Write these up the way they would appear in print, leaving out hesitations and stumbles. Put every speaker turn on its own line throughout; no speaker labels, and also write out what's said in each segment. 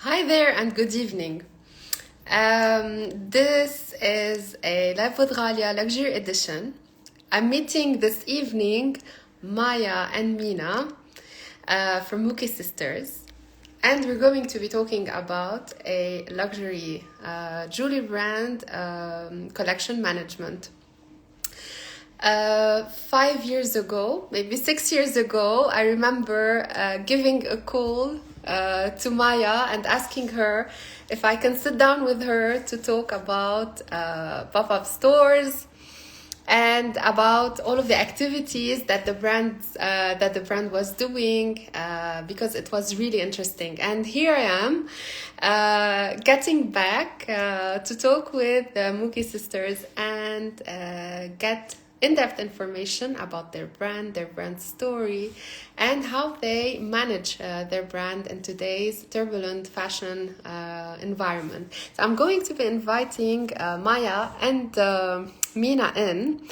Hi there and good evening. This is a Live with Ghalia Luxury Edition. I'm meeting this evening Maya and Mina from Mukhi Sisters, and we're going to be talking about a luxury jewelry brand collection management. 5 years ago, maybe 6 years ago, I remember giving a call to Maya and asking her if I can sit down with her to talk about pop-up stores and about all of the activities that the brand was doing because it was really interesting. And here I am getting back to talk with the Mukhi sisters and get in-depth information about their brand story, and how they manage their brand in today's turbulent fashion environment. So I'm going to be inviting Maya and Mina in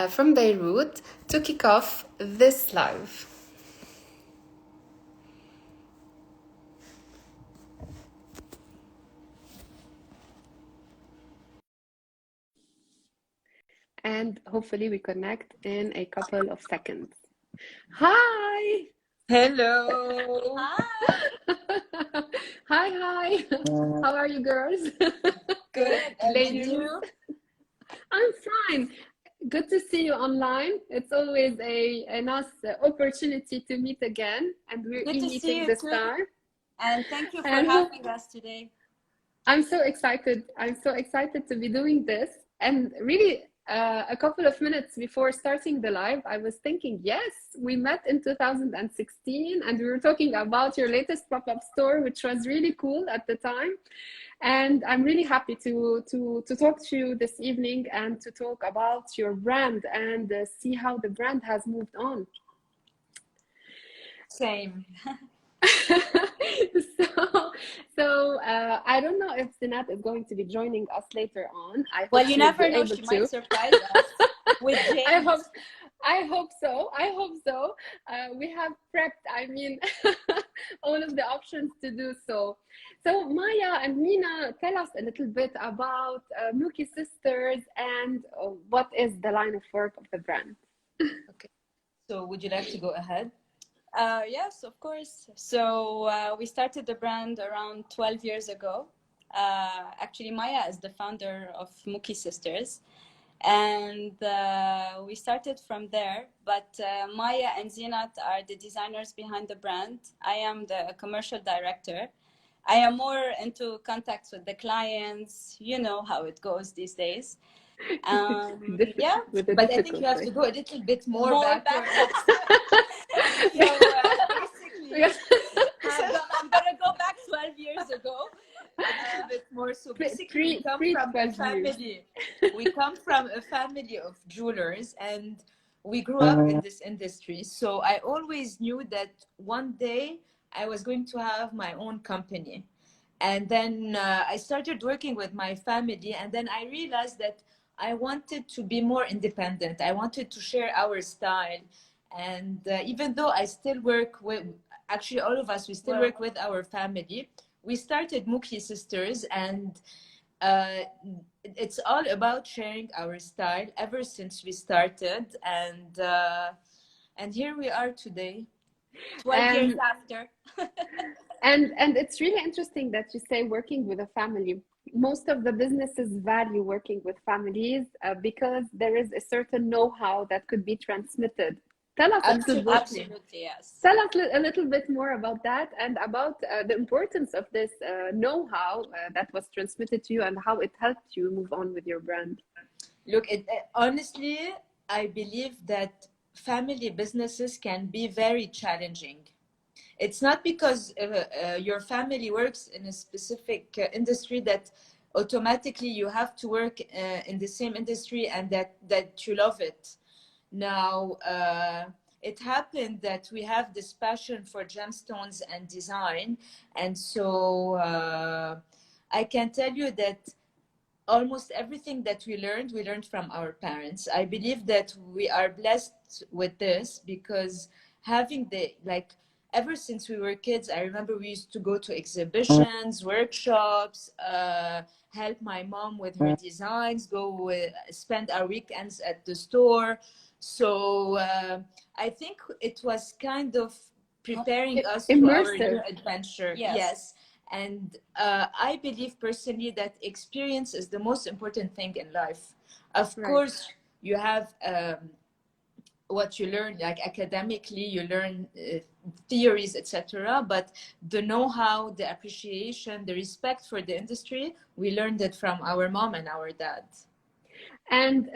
from Beirut to kick off this live. And hopefully we connect in a couple of seconds. Hi!
Hello.
Hi. How are you girls?
Good. And
Ladies.
you?
I'm fine. Good to see you online. It's always a nice opportunity to meet again, and we're
Good to see
meeting
you
this
too.
time.
And thank you for
And
having us today.
I'm so excited. I'm so excited to be doing this. And really, a couple of minutes before starting the live, I was thinking, yes, we met in 2016 and we were talking about your latest pop-up store, which was really cool at the time. And I'm really happy to talk to you this evening and to talk about your brand and see how the brand has moved on.
Same.
So I don't know if Sinat is going to be joining us later on. I hope
Well, you never know.
able
She
to.
might surprise us with James.
I hope so. We have prepped, all of the options to do so. So Maya and Mina, tell us a little bit about Mukhi Sisters and what is the line of work of the brand.
Okay. So would you like to go ahead? Yes, of course. So we started the brand around 12 years ago. Actually, Maya is the founder of Mukhi Sisters. And we started from there. But Maya and Zinat are the designers behind the brand. I am the commercial director. I am more into contacts with the clients. You know how it goes these days. Yeah,
but I think you have to go a little bit more backwards.
So basically, I'm gonna go back 12 years ago, a little bit more. So basically, we come from a family. We come from a family of jewelers, and we grew up in this industry. So I always knew that one day I was going to have my own company. And then I started working with my family, and then I realized that I wanted to be more independent. I wanted to share our style. And even though I still work with, actually all of us, we still work with our family. We started Mukhi Sisters, and it's all about sharing our style ever since we started. And here we are today, 12 years after.
And it's really interesting that you say working with a family. Most of the businesses value working with families because there is a certain know-how that could be transmitted. Tell us
Absolutely, yes.
Tell us a little bit more about that and about the importance of this know-how that was transmitted to you and how it helped you move on with your brand.
Look, honestly, I believe that family businesses can be very challenging. It's not because your family works in a specific industry that automatically you have to work in the same industry and that you love it. Now, it happened that we have this passion for gemstones and design. And so I can tell you that almost everything that we learned from our parents. I believe that we are blessed with this because having ever since we were kids, I remember we used to go to exhibitions, workshops, help my mom with her designs, go spend our weekends at the store. So I think it was kind of preparing us to our new adventure. Yes. And I believe personally that experience is the most important thing in life. Of course, you have what you learn, like academically, you learn theories, etc. But the know-how, the appreciation, the respect for the industry, we learned it from our mom and our dad.
And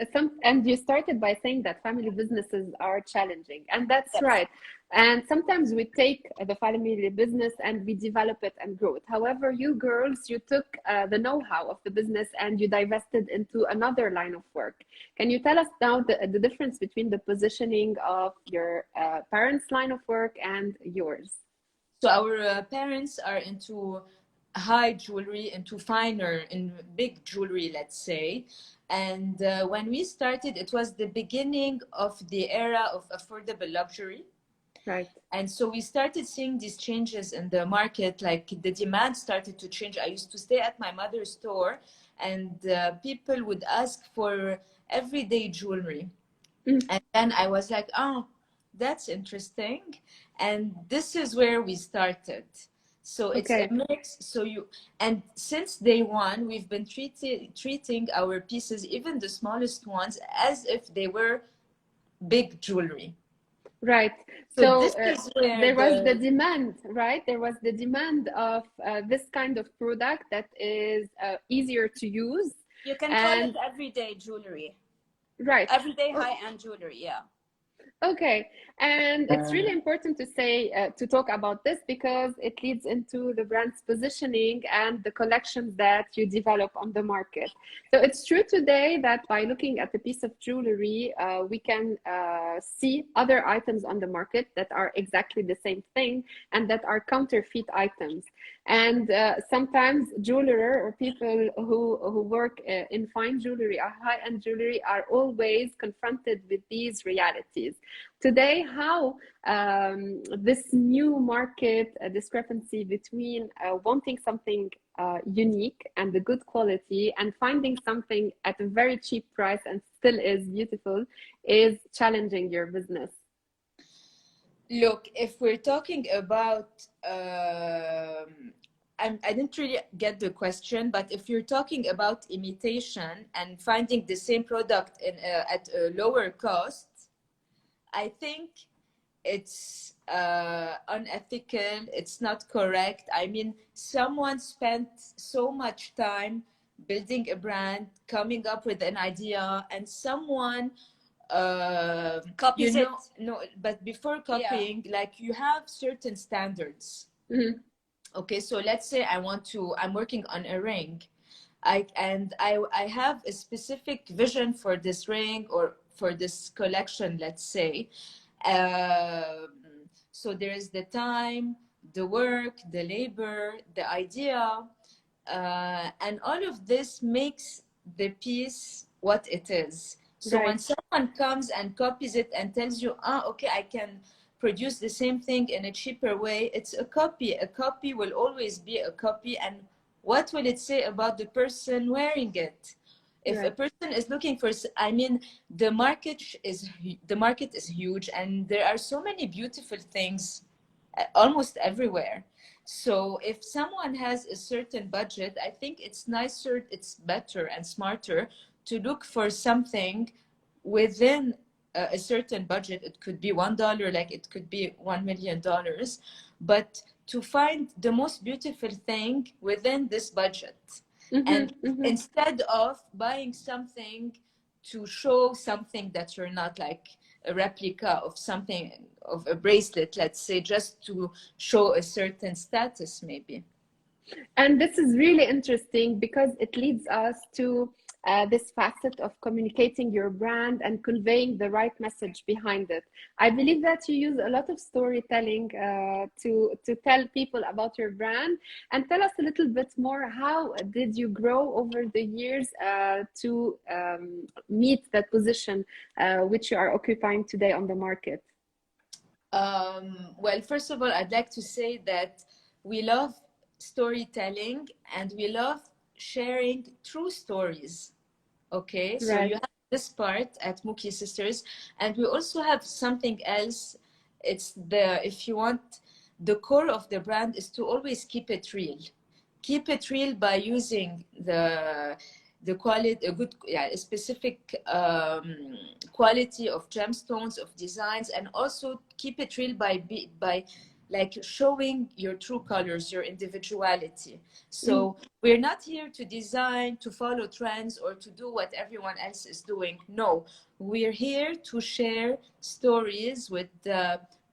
you started by saying that family businesses are challenging, and that's right. And sometimes we take the family business and we develop it and grow it. However, you girls, you took the know-how of the business and you divested into another line of work. Can you tell us now the difference between the positioning of your parents' line of work and yours?
So our parents are into high jewelry, into finer, in big jewelry, let's say. And when we started, it was the beginning of the era of affordable luxury.
Right.
And so we started seeing these changes in the market, like the demand started to change. I used to stay at my mother's store and people would ask for everyday jewelry. And then I was like, oh, that's interesting. And this is where we started. So it's a mix. So and since day one, we've been treating our pieces, even the smallest ones, as if they were big jewelry.
Right. So there was the demand, right? There was the demand of this kind of product that is easier to use.
You can call it everyday jewelry.
Right.
Everyday high-end jewelry, yeah.
Okay, and it's really important to say to talk about this because it leads into the brand's positioning and the collections that you develop on the market. So it's true today that by looking at a piece of jewelry, we can see other items on the market that are exactly the same thing and that are counterfeit items. And sometimes jeweler or people who work in fine jewelry or high-end jewelry are always confronted with these realities. Today, how this new market discrepancy between wanting something unique and the good quality and finding something at a very cheap price and still is beautiful is challenging your business.
Look, if we're talking about, I didn't really get the question, but if you're talking about imitation and finding the same product at a lower cost, I think it's unethical. It's not correct. I mean, someone spent so much time building a brand, coming up with an idea, and someone
copies it.
No, but before copying, like you have certain standards. Okay, so let's say I'm working on a ring. I have a specific vision for this ring or for this collection, let's say. So there is the time, the work, the labor, the idea, and all of this makes the piece what it is. So when someone comes and copies it and tells you, okay, I can produce the same thing in a cheaper way, it's a copy. A copy will always be a copy. And what will it say about the person wearing it? If a person is looking for, I mean, the market is huge and there are so many beautiful things almost everywhere. So if someone has a certain budget, I think it's nicer, it's better and smarter to look for something within a certain budget. It could be $1, like it could be $1 million, but to find the most beautiful thing within this budget. Instead of buying something to show something that you're not, like a replica of something, of a bracelet, let's say, just to show a certain status maybe.
And this is really interesting because it leads us to this facet of communicating your brand and conveying the right message behind it. I believe that you use a lot of storytelling to tell people about your brand. And tell us a little bit more, how did you grow over the years to meet that position which you are occupying today on the market?
Well, first of all, I'd like to say that we love storytelling and we love sharing true stories. Okay, so
Right.
you have this part at Mukhi Sisters, and we also have something else. It's the, if you want, the core of the brand is to always keep it real. Keep it real by using the quality, a good, yeah, a specific quality of gemstones, of designs, and also keep it real by like showing your true colors, your individuality. So we're not here to design, to follow trends, or to do what everyone else is doing. No, we're here to share stories with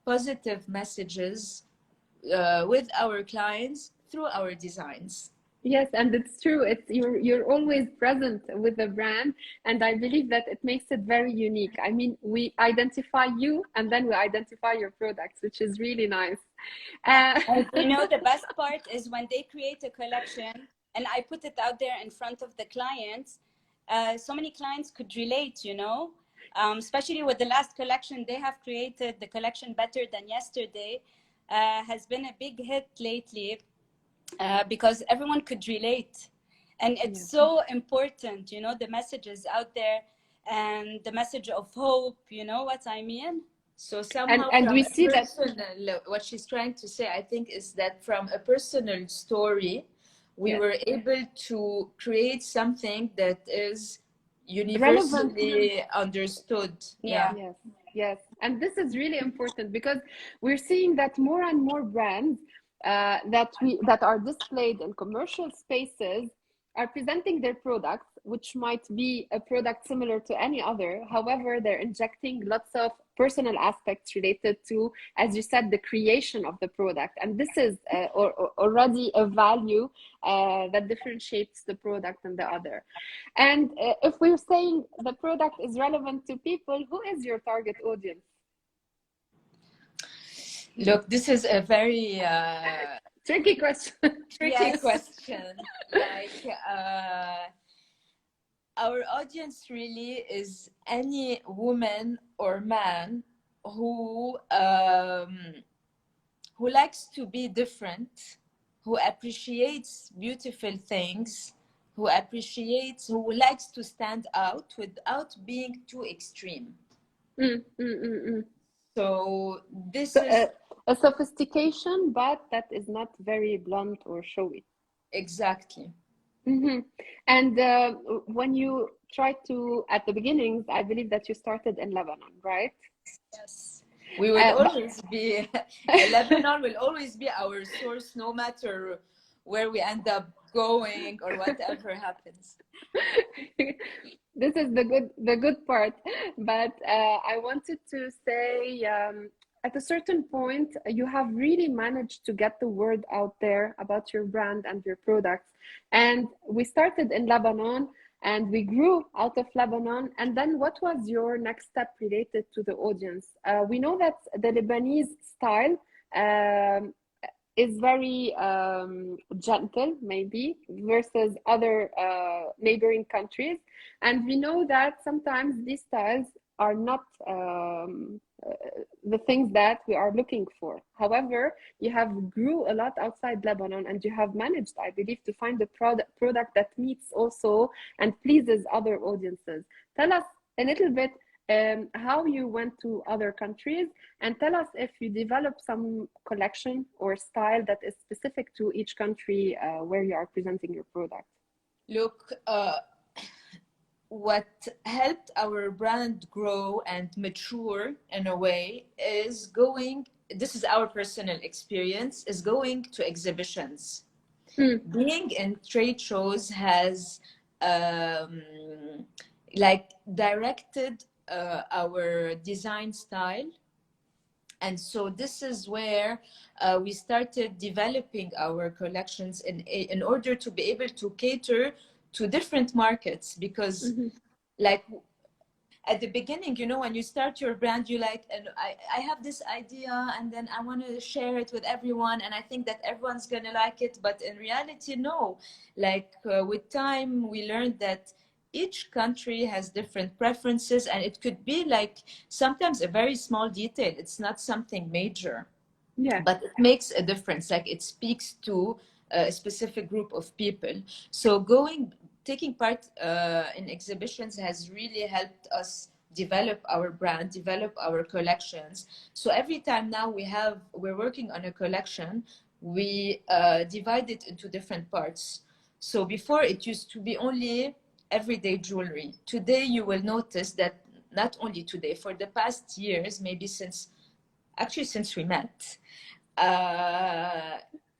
positive messages with our clients through our designs.
Yes, and it's true. It's you're always present with the brand, and I believe that it makes it very unique. I mean, we identify you, and then we identify your products, which is really nice.
You know, the best part is when they create a collection and I put it out there in front of the clients. So many clients could relate, you know, especially with the last collection they have created. The collection Better Than Yesterday has been a big hit lately because everyone could relate. And it's so important, you know, the messages out there and the message of hope, you know what I mean?
So somehow
and
from
we
a
see that.
personal, what she's trying to say, I think, is that from a personal story, we were able to create something that is
Relevant.
universally understood.
Yeah.
Yes, yes. And this is really important because we're seeing that more and more brands that are displayed in commercial spaces are presenting their products, which might be a product similar to any other. However, they're injecting lots of personal aspects related to, as you said, the creation of the product. And this is already a value that differentiates the product and the other. And if we're saying the product is relevant to people, who is your target audience?
Look, this is a very
Tricky question.
tricky question. Like, our audience really is any woman or man who likes to be different, who appreciates beautiful things, who likes to stand out without being too extreme. So this is
a sophistication, but that is not very blunt or showy.
exactly.
And when you try to, at the beginnings, I believe that you started in Lebanon, right?
Yes. We will always be, Lebanon will always be our source, no matter where we end up going or whatever happens.
This is the good part. But I wanted to say, at a certain point, you have really managed to get the word out there about your brand and your products. And we started in Lebanon and we grew out of Lebanon. And then what was your next step related to the audience? We know that the Lebanese style is very gentle, maybe, versus other neighboring countries. And we know that sometimes these styles are not the things that we are looking for. However, you have grew a lot outside Lebanon and you have managed, I believe, to find a product that meets also and pleases other audiences. Tell us a little bit how you went to other countries, and tell us if you developed some collection or style that is specific to each country where you are presenting your product.
Look, what helped our brand grow and mature in a way is going, this is our personal experience, is going to exhibitions. Being in trade shows has like directed our design style. And so this is where we started developing our collections in order to be able to cater to different markets, because like at the beginning, you know, when you start your brand, you like, and I have this idea and then I want to share it with everyone and I think that everyone's gonna like it, but in reality, no. Like with time, we learned that each country has different preferences, and it could be like sometimes a very small detail. It's not something major,
Yeah.
but it makes a difference. Like it speaks to a specific group of people. So taking part in exhibitions has really helped us develop our brand, develop our collections. So every time now we're working on a collection, we divide it into different parts. So before it used to be only everyday jewelry. Today you will notice that not only today, for the past years, maybe since we met,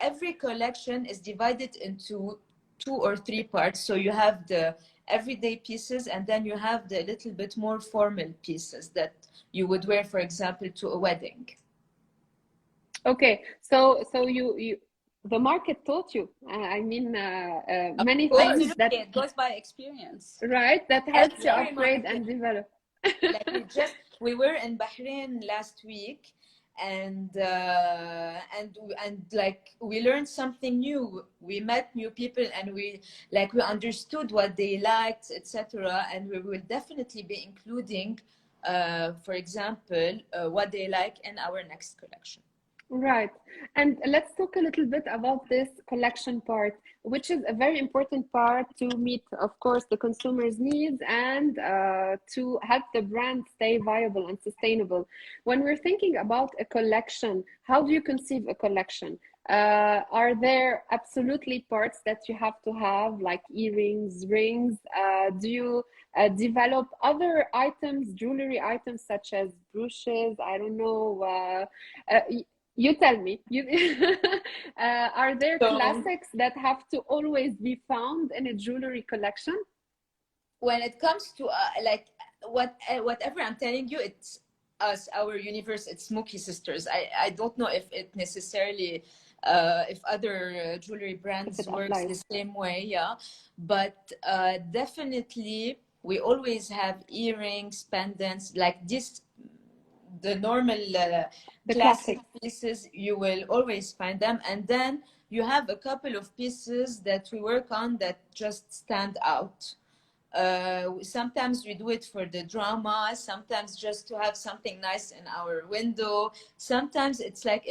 every collection is divided into 2 or 3 parts. So you have the everyday pieces, and then you have the little bit more formal pieces that you would wear, for example, to a wedding.
Okay, so you the market taught you. I mean, many things that
it goes by experience,
right? That helps you upgrade and develop.
Like we were in Bahrain last week, and like we learned something new. We met new people, and we understood what they liked, etc. And we will definitely be including, for example, what they like in our next collection.
Right. And let's talk a little bit about this collection part, which is a very important part to meet, of course, the consumer's needs and to help the brand stay viable and sustainable. When we're thinking about a collection, how do you conceive a collection? Are there absolutely parts that you have to have, like earrings, rings? Do you develop other items, jewelry items such as brooches? I don't know. You tell me. Are there classics that have to always be found in a jewelry collection?
When it comes to whatever I'm telling you, it's us, our universe. It's Mukhi Sisters. I don't know if it necessarily if other jewelry brands works the same way, yeah. But definitely we always have earrings, pendants, like this. The normal classic pieces, you will always find them, and then you have a couple of pieces that we work on that just stand out. Sometimes we do it for the drama, sometimes just to have something nice in our window. Sometimes it's like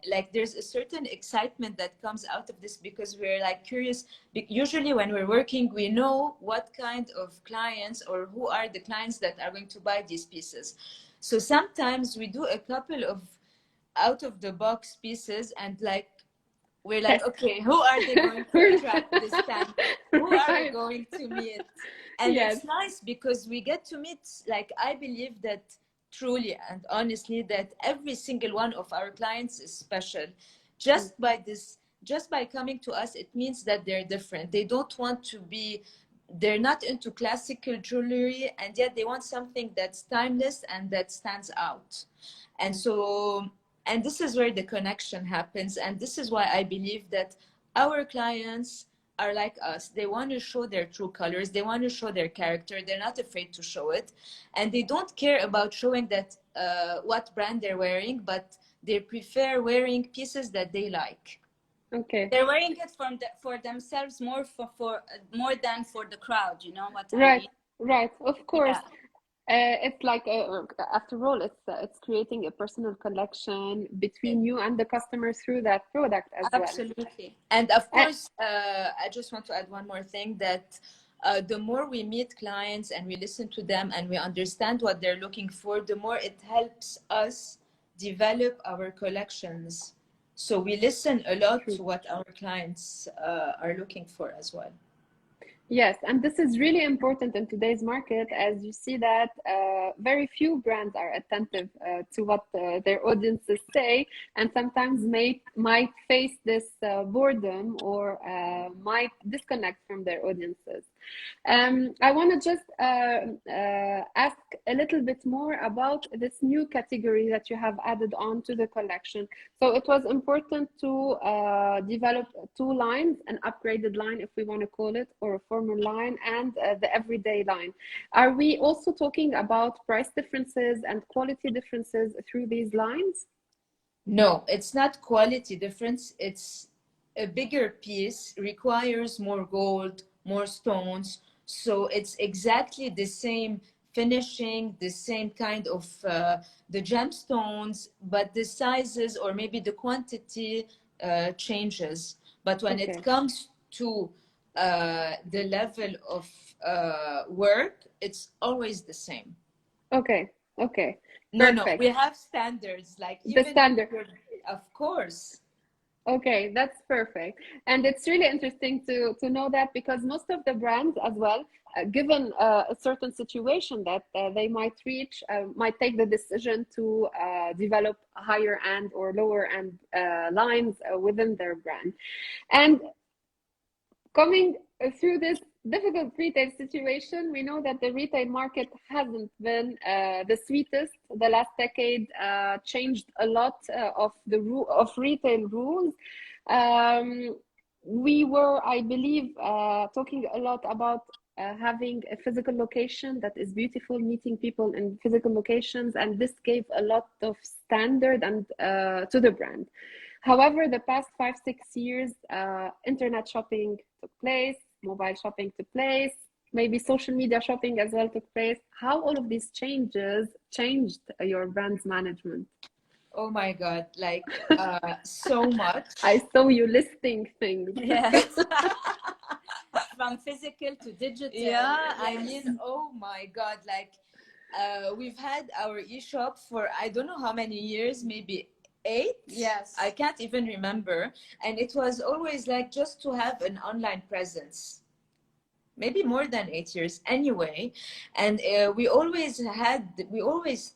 like there's a certain excitement that comes out of this because we're like curious. Usually when we're working, we know what kind of clients or who are the clients that are going to buy these pieces. So sometimes we do a couple of out of the box pieces, and like we're like, okay, who are they going to attract this time? Who are we going to meet? And it's nice because we get to meet, like, I believe that truly and honestly that every single one of our clients is special. Just by coming to us, it means that they're different. They don't want to be, they're not into classical jewelry, and yet they want something that's timeless and that stands out. And so, and this is where the connection happens. And this is why I believe that our clients are like us. They want to show their true colors. They want to show their character. They're not afraid to show it. And they don't care about showing that what brand they're wearing, but they prefer wearing pieces that they like.
Okay.
They're wearing it for themselves more more than for the crowd, you know what
right,
I mean?
Right, of course. It's like after all, it's creating a personal connection between you and the customer through that product as well.
Absolutely. And of course, I just want to add one more thing, that the more we meet clients and we listen to them and we understand what they're looking for, the more it helps us develop our collections. So we listen a lot to what our clients are looking for as well.
Yes, and this is really important in today's market, as you see that very few brands are attentive to what their audiences say, and sometimes might face this boredom or might disconnect from their audiences. I want to just ask a little bit more about this new category that you have added on to the collection. So it was important to develop 2 lines, an upgraded line, if we want to call it, or a formal line, and the everyday line. Are we also talking about price differences and quality differences through these lines?
No, it's not quality difference. It's a bigger piece, requires more gold, more stones. So it's exactly the same finishing, the same kind of the gemstones, but the sizes or maybe the quantity changes. But when it comes to the level of work, it's always the same.
Okay.
No,
Perfect.
we have standards, like
The
even
standard.
of course.
Okay, that's perfect. And it's really interesting to know that, because most of the brands as well, given a certain situation that they might reach, might take the decision to develop higher end or lower end lines within their brand. And coming through this difficult retail situation, we know that the retail market hasn't been the sweetest. The last decade changed a lot of retail rules. We were, I believe, talking a lot about having a physical location that is beautiful, meeting people in physical locations, and this gave a lot of standard and to the brand. However, the past 5-6 years, internet shopping took place, mobile shopping took place, maybe social media shopping as well took place. How all of these changes changed your brand's management?
Oh my God, like so much.
I saw you listing things.
Yes. From physical to digital.
Yeah,
Yes.
I mean, oh my God, like we've had our e-shop for I don't know how many years, maybe 8.
Yes.
I can't even remember. And it was always like just to have an online presence. Maybe more than 8 years anyway. And we always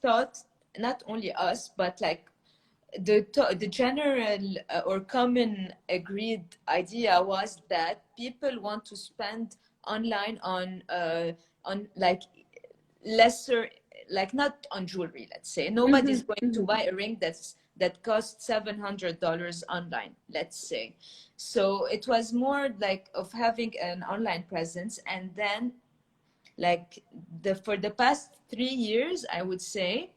thought, not only us, but like the general or common agreed idea was that people want to spend online on like lesser, like not on jewelry, let's say. Nobody's going to buy a ring that costs $700 online, let's say. So it was more like of having an online presence. And then like for the past 3 years, I would say,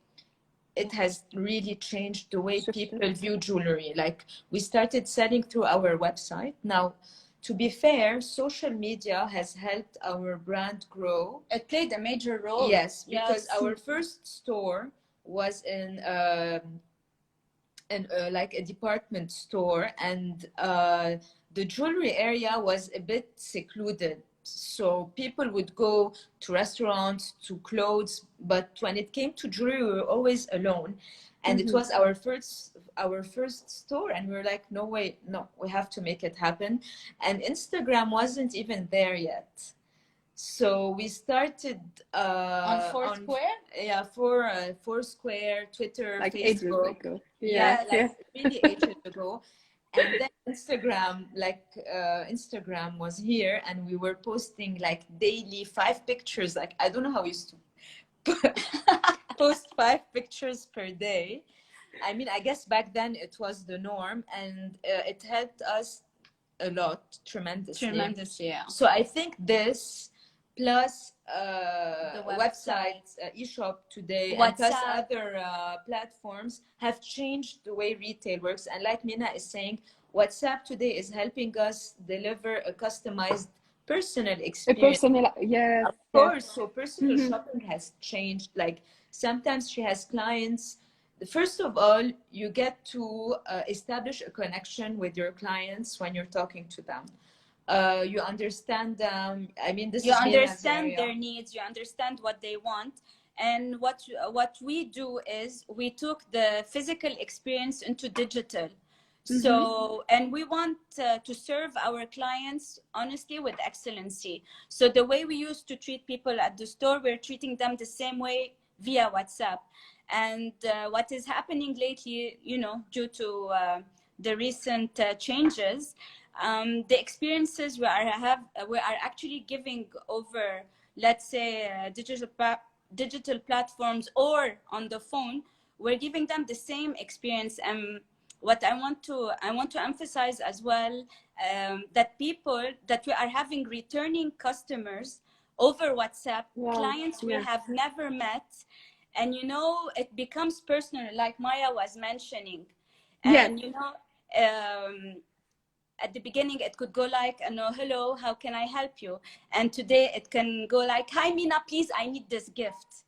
it has really changed the way people view jewelry. Like we started selling through our website. Now, to be fair, social media has helped our brand grow.
It played a major role.
Yes, because our first store was in like a department store, and the jewelry area was a bit secluded. So people would go to restaurants, to clothes, but when it came to jewelry, we were always alone. And it was our first store, and we were like, no way, no, we have to make it happen. And Instagram wasn't even there yet. So we started
on Foursquare?
Foursquare, Twitter,
like
Facebook.
Ages ago.
Really ages ago. And then Instagram was here, and we were posting like daily 5 pictures. Like, I don't know how we used to post 5 pictures per day. I mean, I guess back then it was the norm, and it helped us a lot, tremendously.
Yeah.
So I think this plus the website, e-shop today,
WhatsApp,
and plus other platforms have changed the way retail works. And like Mina is saying, WhatsApp today is helping us deliver a customized personal experience.
Yes.
Of course. So personal shopping has changed. Like sometimes she has clients. First of all, you get to establish a connection with your clients when you're talking to them. You understand them. I mean,
you understand their needs. You understand what they want. And what we do is we took the physical experience into digital. So, and we want to serve our clients honestly with excellency. So the way we used to treat people at the store, we're treating them the same way via WhatsApp. And what is happening lately, you know, due to the recent changes, the experiences we are actually giving over, let's say, digital platforms or on the phone. We're giving them the same experience. And what I want to emphasize as well, that we are having returning customers over WhatsApp, clients we have never met. And, you know, it becomes personal, like Maya was mentioning. And, you know, at the beginning, it could go like, no, hello, how can I help you? And today it can go like, hi, Mina, please, I need this gift.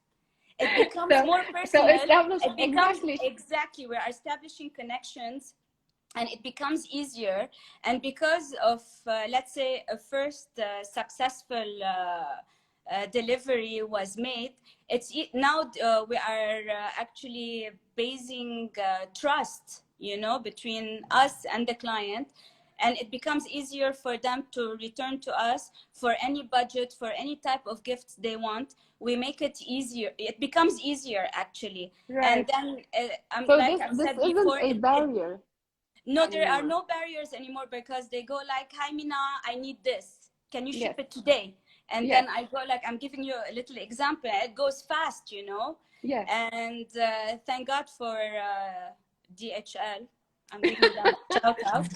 It becomes more personal. It becomes, exactly, we are establishing connections, and it becomes easier. And because of, let's say, a first successful delivery was made, it's now we are actually basing trust, you know, between us and the client. And it becomes easier for them to return to us for any budget, for any type of gifts they want. We make it easier. It becomes easier, actually.
Right.
And then,
so
like
this isn't a barrier.
No, there are no barriers anymore, because they go like, hi, Mina, I need this. Can you ship it today? And then I go like, I'm giving you a little example. It goes fast, you know?
Yes.
And thank God for DHL. I'm giving them a shout out.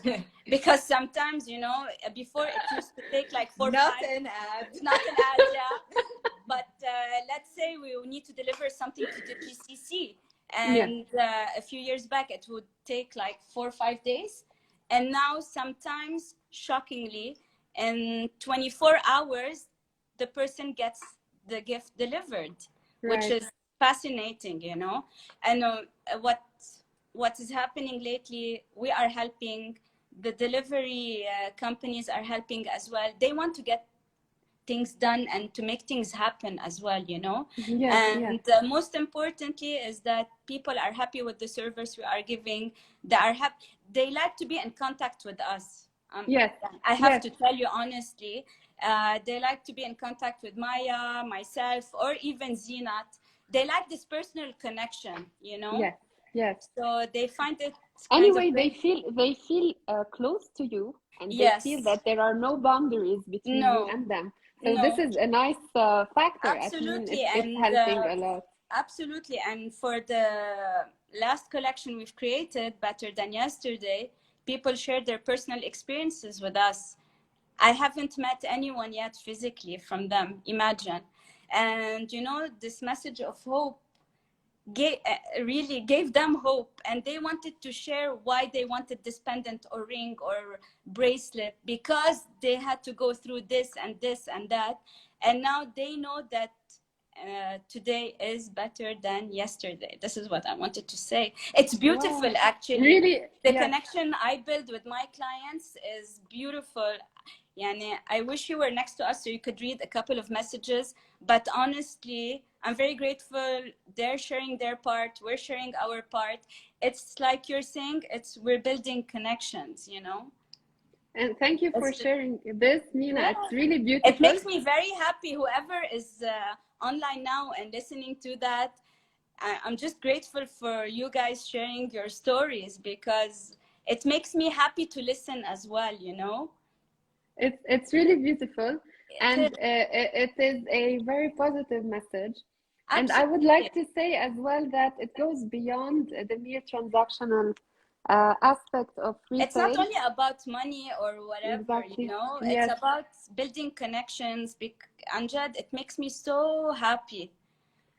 Because sometimes, you know, before it used to take like 4 or 5.
Not an ad,
yeah. But let's say we need to deliver something to the GCC. And a few years back, it would take like 4 or 5 days. And now sometimes, shockingly, in 24 hours, the person gets the gift delivered, which is fascinating, you know. And what is happening lately, we are helping, the delivery companies are helping as well. They want to get things done and to make things happen as well, you know. Most importantly is that people are happy with the service we are giving. They are happy. They like to be in contact with us. I have to tell you honestly, they like to be in contact with Maya, myself, or even Zinat. They like this personal connection, you know.
Yes.
So they find it
anyway. They feel close to you, and they feel that there are no boundaries between you and them. So this is a nice factor.
Absolutely,
it's helping a lot.
Absolutely, and for the last collection we've created, Better Than Yesterday, people shared their personal experiences with us. I haven't met anyone yet physically from them. Imagine, and you know, this message of hope really gave them hope, and they wanted to share why they wanted this pendant or ring or bracelet, because they had to go through this and this and that, and now they know that today is better than yesterday. This is what I wanted to say. It's beautiful. Actually,
really,
the connection I build with my clients is beautiful. Yani, I wish you were next to us so you could read a couple of messages. But honestly, I'm very grateful. They're sharing their part. We're sharing our part. It's like you're saying, we're building connections, you know.
And thank you for sharing this, Mina. It's really beautiful.
It makes me very happy. Whoever is online now and listening to that, I'm just grateful for you guys sharing your stories, because it makes me happy to listen as well, you know.
It's really beautiful, and it is a very positive message. Absolutely. And I would like to say as well that it goes beyond the mere transactional aspect of retail.
It's not only about money or whatever, you know. It's about building connections. Anjad, it makes me so happy,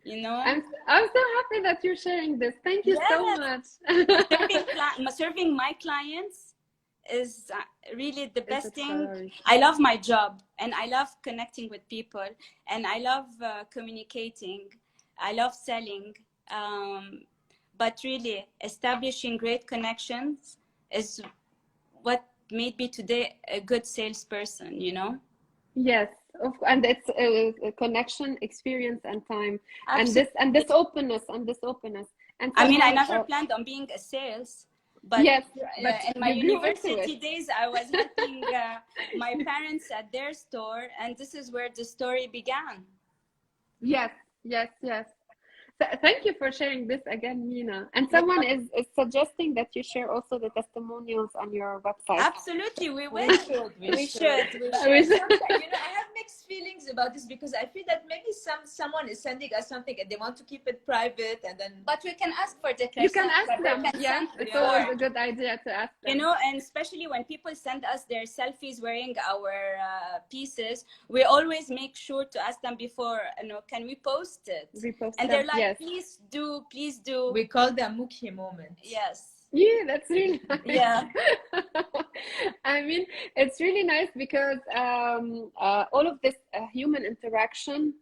you know.
I'm so happy that you're sharing this. Thank you so much.
Serving my clients is really the best thing. I love my job, and I love connecting with people, and I love communicating. I love selling, but really establishing great connections is what made me today a good salesperson, you know.
Yes, and it's a connection, experience, and time. Absolutely. and this openness. And
I mean, I never planned on being a sales. But, in my university days, I was helping my parents at their store, and this is where the story began.
Yes. Thank you for sharing this again, Mina. And someone is suggesting that you share also the testimonials on your website.
Absolutely, we should. We should.
You know, I have mixed feelings about this, because I feel that maybe someone is sending us something and they want to keep it private, and then.
But we can ask for the
consent. You can ask them. Yeah, it's always a good idea to ask them.
You know, and especially when people send us their selfies wearing our pieces, we always make sure to ask them before. You know, can we post it?
Repost
and they're like, please do.
We call them Mukhi moments.
Yes.
Yeah, that's really nice.
Yeah.
I mean, it's really nice because all of this human interaction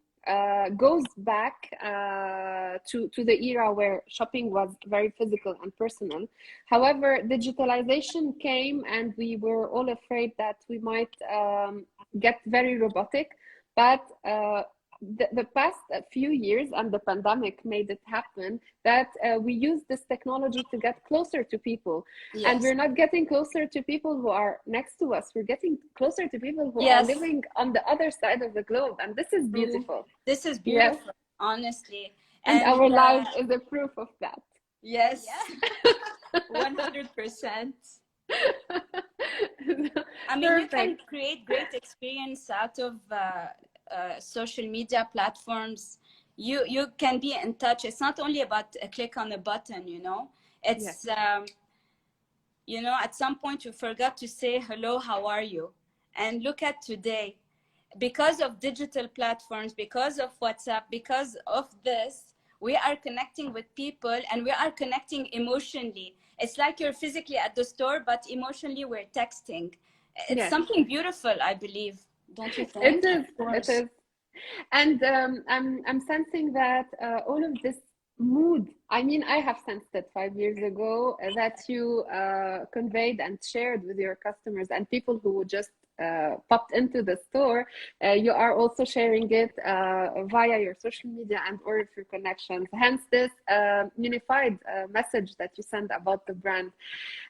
goes back to the era where shopping was very physical and personal. However, digitalization came and we were all afraid that we might get very robotic. But the past few years and the pandemic made it happen that we use this technology to get closer to people.
Yes.
And we're not getting closer to people who are next to us. We're getting closer to people who
Yes.
are living on the other side of the globe. And this is beautiful.
This is beautiful, yes. Honestly.
And our life is a proof of that.
Yes. 100%.
I mean, you can create great experience out of social media platforms. You can be in touch. It's not only about a click on a button, you know. It's you know, at some point you forgot to say hello, how are you? And look at today, because of digital platforms, because of WhatsApp, because of this, we are connecting with people and we are connecting emotionally. It's like you're physically at the store, but emotionally we're texting. It's something beautiful, I believe. Don't you think?
It is. It is. And I'm sensing that all of this mood, I mean, I have sensed it 5 years ago that you conveyed and shared with your customers and people who just popped into the store. You are also sharing it via your social media and all of your connections. Hence this unified message that you send about the brand.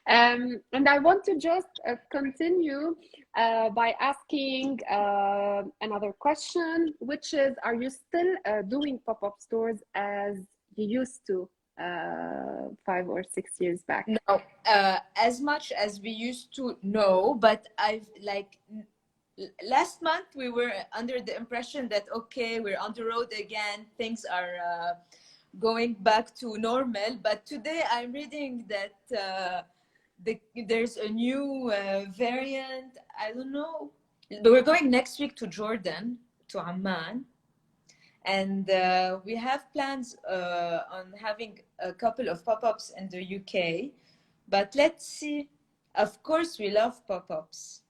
And I want to just continue by asking another question, which is, are you still doing pop-up stores as you used to 5 or 6 years back?
No, as much as we used to, no, but I've like last month we were under the impression that okay, we're on the road again, things are going back to normal, but today I'm reading that there's a new variant. I don't know, but we're going next week to Jordan, to Amman. And we have plans on having a couple of pop-ups in the UK, but let's see. Of course, we love pop-ups.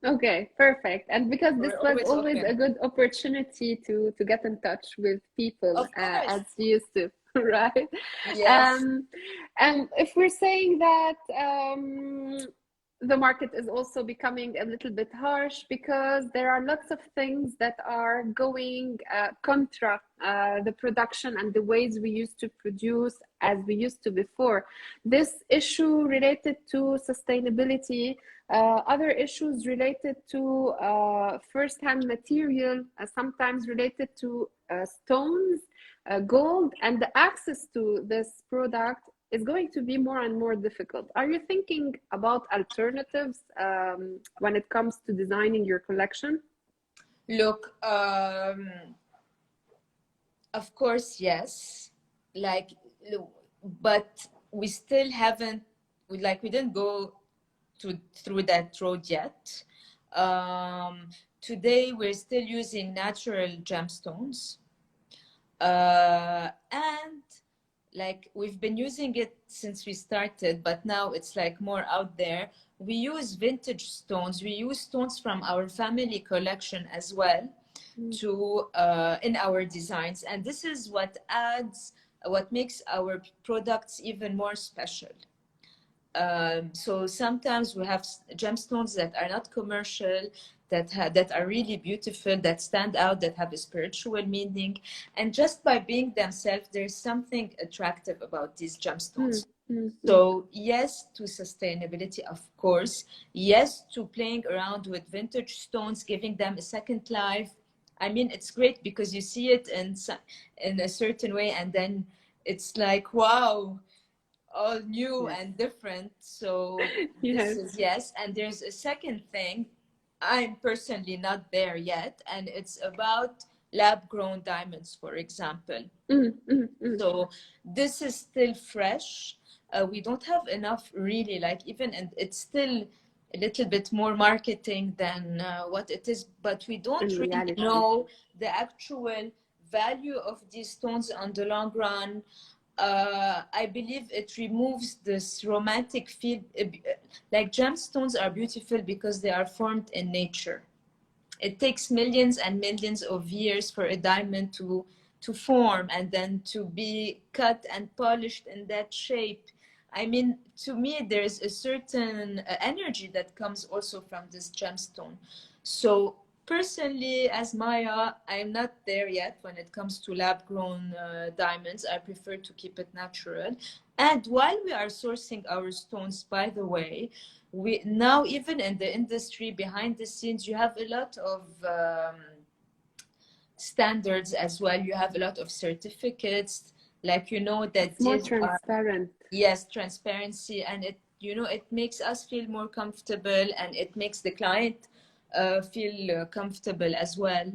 Okay, perfect. And because this was always a good opportunity to get in touch with people as you used to, right?
Yes.
And if we're saying that the market is also becoming a little bit harsh because there are lots of things that are going contra the production and the ways we used to produce as we used to before. This issue related to sustainability, other issues related to first-hand material, sometimes related to stones, gold, and the access to this product is going to be more and more difficult. Are you thinking about alternatives when it comes to designing your collection?
Look, of course, yes. Like, but we still haven't, we didn't go through that road yet. Today, we're still using natural gemstones. And like we've been using it since we started, but now it's like more out there. We use vintage stones. We use stones from our family collection as well to in our designs, and this is what makes our products even more special. So sometimes we have gemstones that are not commercial, that are really beautiful, that stand out, that have a spiritual meaning, and just by being themselves, there's something attractive about these gemstones. So yes to sustainability, of course. Yes to playing around with vintage stones, giving them a second life. I mean, it's great because you see it in a certain way, and then it's like, wow, all new and different. So this is yes. And there's a second thing. I'm personally not there yet, and it's about lab-grown diamonds, for example. So this is still fresh. We don't have enough, really, like even, and it's still a little bit more marketing than what it is, but we don't really know the actual value of these stones on the long run. I believe it removes this romantic feel. Like gemstones are beautiful because they are formed in nature. It takes millions and millions of years for a diamond to form and then to be cut and polished in that shape. I mean, to me, there's a certain energy that comes also from this gemstone. So personally, as Maya, I'm not there yet when it comes to lab-grown diamonds. I prefer to keep it natural. And while we are sourcing our stones, by the way, we now, even in the industry behind the scenes, you have a lot of standards as well. You have a lot of certificates, like, you know, that
It's more
these are,
transparent.
yes, transparency, and it, you know, it makes us feel more comfortable, and it makes the client feel comfortable as well.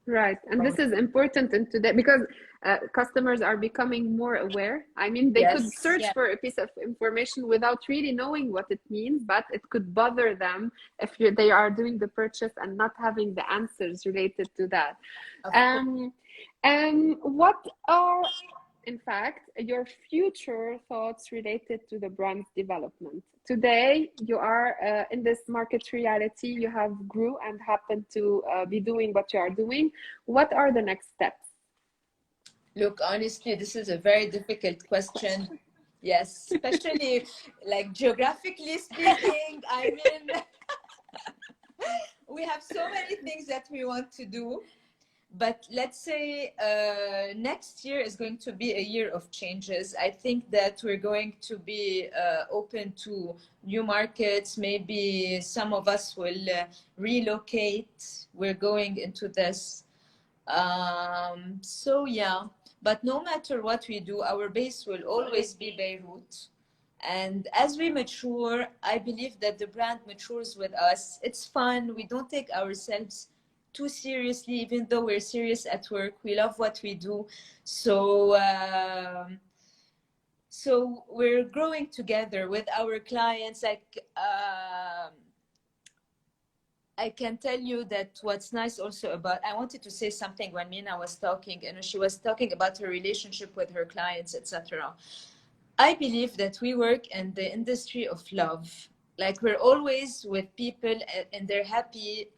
Right, and this is important in today because customers are becoming more aware. I mean, they could
Yes.
search
Yeah.
for a piece of information without really knowing what it means, but it could bother them if they are doing the purchase and not having the answers related to that.
Of course.
What are, in fact, your future thoughts related to the brand's development? Today, you are in this market reality, you have grew and happen to be doing what you are doing. What are the next steps?
Look, honestly, this is a very difficult question. Yes, especially like geographically speaking. I mean, we have so many things that we want to do. But let's say next year is going to be a year of changes. I think that we're going to be open to new markets. Maybe some of us will relocate. We're going into this. So yeah, but no matter what we do, our base will always be Beirut. And as we mature, I believe that the brand matures with us. It's fun. We don't take ourselves too seriously, even though we're serious at work. We love what we do. So, so we're growing together with our clients. Like, I can tell you that what's nice also about, I wanted to say something when Mina was talking, and she was talking about her relationship with her clients, etc. I believe that we work in the industry of love. Like, we're always with people in their happy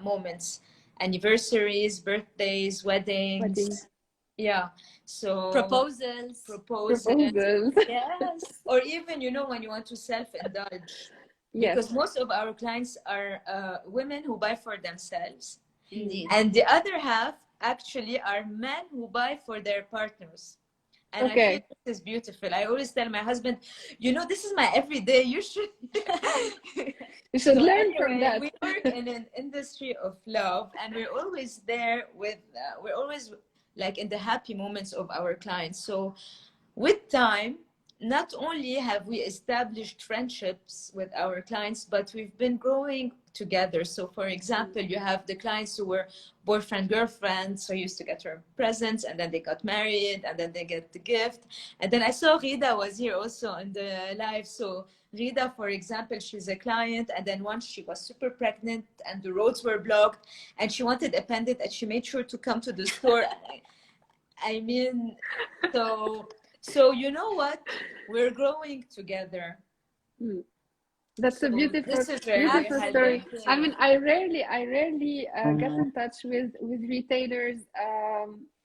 moments, anniversaries, birthdays, weddings. Yeah. So
Proposals.
Proposals.
Yes.
Or even, you know, when you want to self-indulge.
Yes.
Because most of our clients are women who buy for themselves.
Indeed.
And the other half actually are men who buy for their partners. And I feel this is beautiful. I always tell my husband, you know, this is my everyday. You should
You should learn from that.
We work in an industry of love, and we're always there with, we're always like in the happy moments of our clients. So with time, not only have we established friendships with our clients, but we've been growing together. So for example, you have the clients who were boyfriend, girlfriend, so you used to get her presents, and then they got married, and then they get the gift. And then I saw Rida was here also in the live. So Rida, for example, she's a client, and then once she was super pregnant and the roads were blocked, and she wanted a pendant, and she made sure to come to the store. I mean, so you know what? We're growing together.
That's
So
a beautiful,
this is very
beautiful story.
highlighting.
I mean, I rarely get in touch with retailers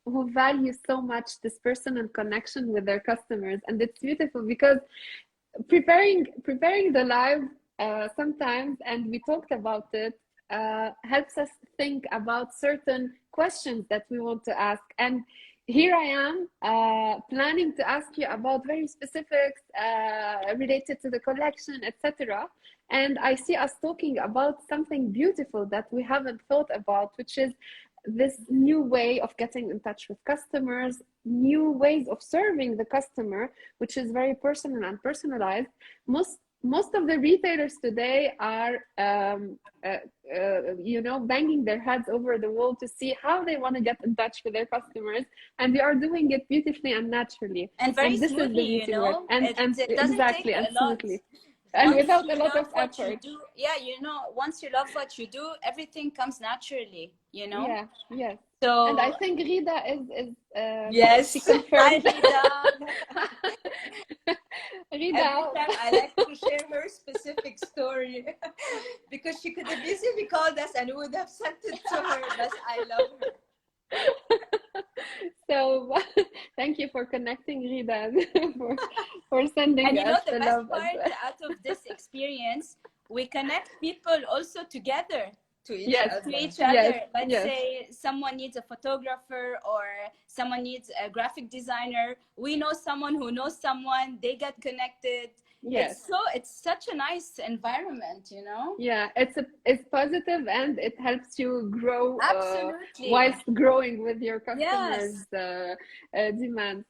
who value so much this personal connection with their customers, and it's beautiful because preparing the live sometimes, and we talked about it, helps us think about certain questions that we want to ask. And here I am planning to ask you about very specifics related to the collection, etc. And I see us talking about something beautiful that we haven't thought about, which is this new way of getting in touch with customers, new ways of serving the customer, which is very personal and personalized. Most of the retailers today are, you know, banging their heads over the wall to see how they want to get in touch with their customers, and they are doing it beautifully and naturally.
And very
this
smoothly,
is the beauty,
you know.
and
It doesn't
exactly,
take
and
a lot.
smoothly, and
Once
without
you
a lot
love
of
what you
effort.
do, yeah, you know, once you love what you do, everything comes naturally, you know.
Yeah, yes.
So
and I think Rida is
Yes,
she confirmed.
Hi,
every
Rida,
time I like to share her specific story because she could have easily called us and we would have sent it to her. But I love her.
so thank you for connecting, Rida, for sending
and you know
us
the
the
best
love.
part out of this experience, we connect people also together
To each
Yes.
other.
to each
Yes,
other. Let's
yes.
say someone needs a photographer or someone needs a graphic designer. We know someone who knows someone, they get connected.
Yes.
It's such a nice environment, you know?
Yeah, it's positive and it helps you grow
Absolutely.
whilst growing with your customers'
Yes.
demands.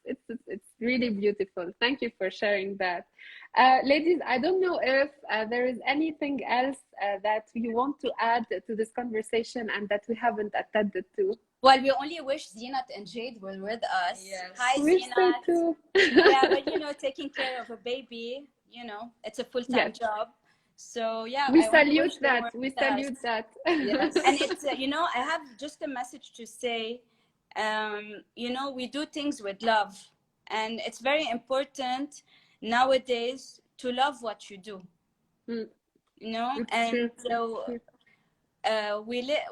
It's really beautiful. Thank you for sharing that. Ladies, I don't know if there is anything else that you want to add to this conversation and that we haven't attended to.
Well, we only wish Zinat and Jade were with us.
Yes.
Hi,
Wish so
Zinat.
too.
Yeah, but you know, taking care of a baby, you know, it's a full-time
Yes.
job. So yeah,
We
I only
salute
wish they
that.
were
We
with us.
salute that.
Yes.
And it's you know, I have just a message to say. You know, we do things with love, and it's very important nowadays to love what you do.
Mm.
You know,
It's
and
true.
so
It's true.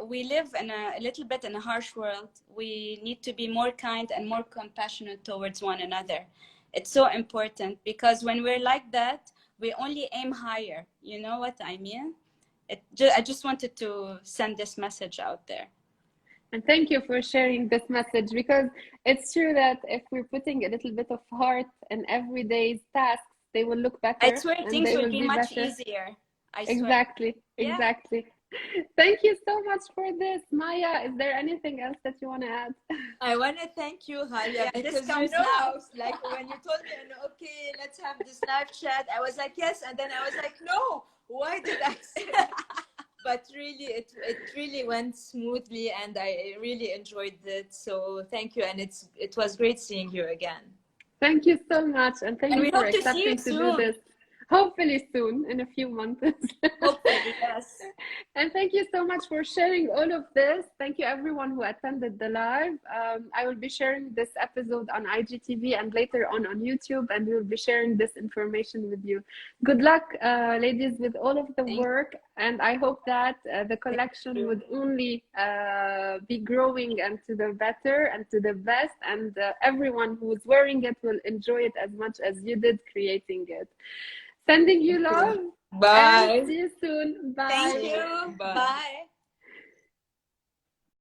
we live in a little bit in a harsh world. We need to be more kind and more compassionate towards one another. It's so important because when we're like that, we only aim higher. You know what I mean? I just wanted to send this message out there.
And thank you for sharing this message because it's true that if we're putting a little bit of heart in everyday's tasks, they will look better.
I swear
and
things
they
will be much
better.
easier. I swear.
Exactly.
Yeah.
Exactly. Thank you so much for this, Maya. Is there anything else that you want to add?
I want to thank you, Halia,
Yeah,
because
this
you
comes
know,
now.
like when you told me, okay, let's have this live chat, I was like, yes, and then I was like, no, why did I say that? But really, it really went smoothly, and I really enjoyed it. So thank you, and it was great seeing you again.
Thank you so much, and thank you for
hope to see you
accepting to do
soon.
this. Hopefully soon, in a few months.
Hopefully, yes.
And thank you so much for sharing all of this. Thank you everyone who attended the live. I will be sharing this episode on IGTV and later on YouTube, and we'll be sharing this information with you. Good luck, ladies, with all of the work. And I hope that the collection would only be growing and to the better and to the best. And everyone who is wearing it will enjoy it as much as you did creating it. Sending you love.
Bye.
And see you soon. Bye.
Thank you.
Bye.
Bye.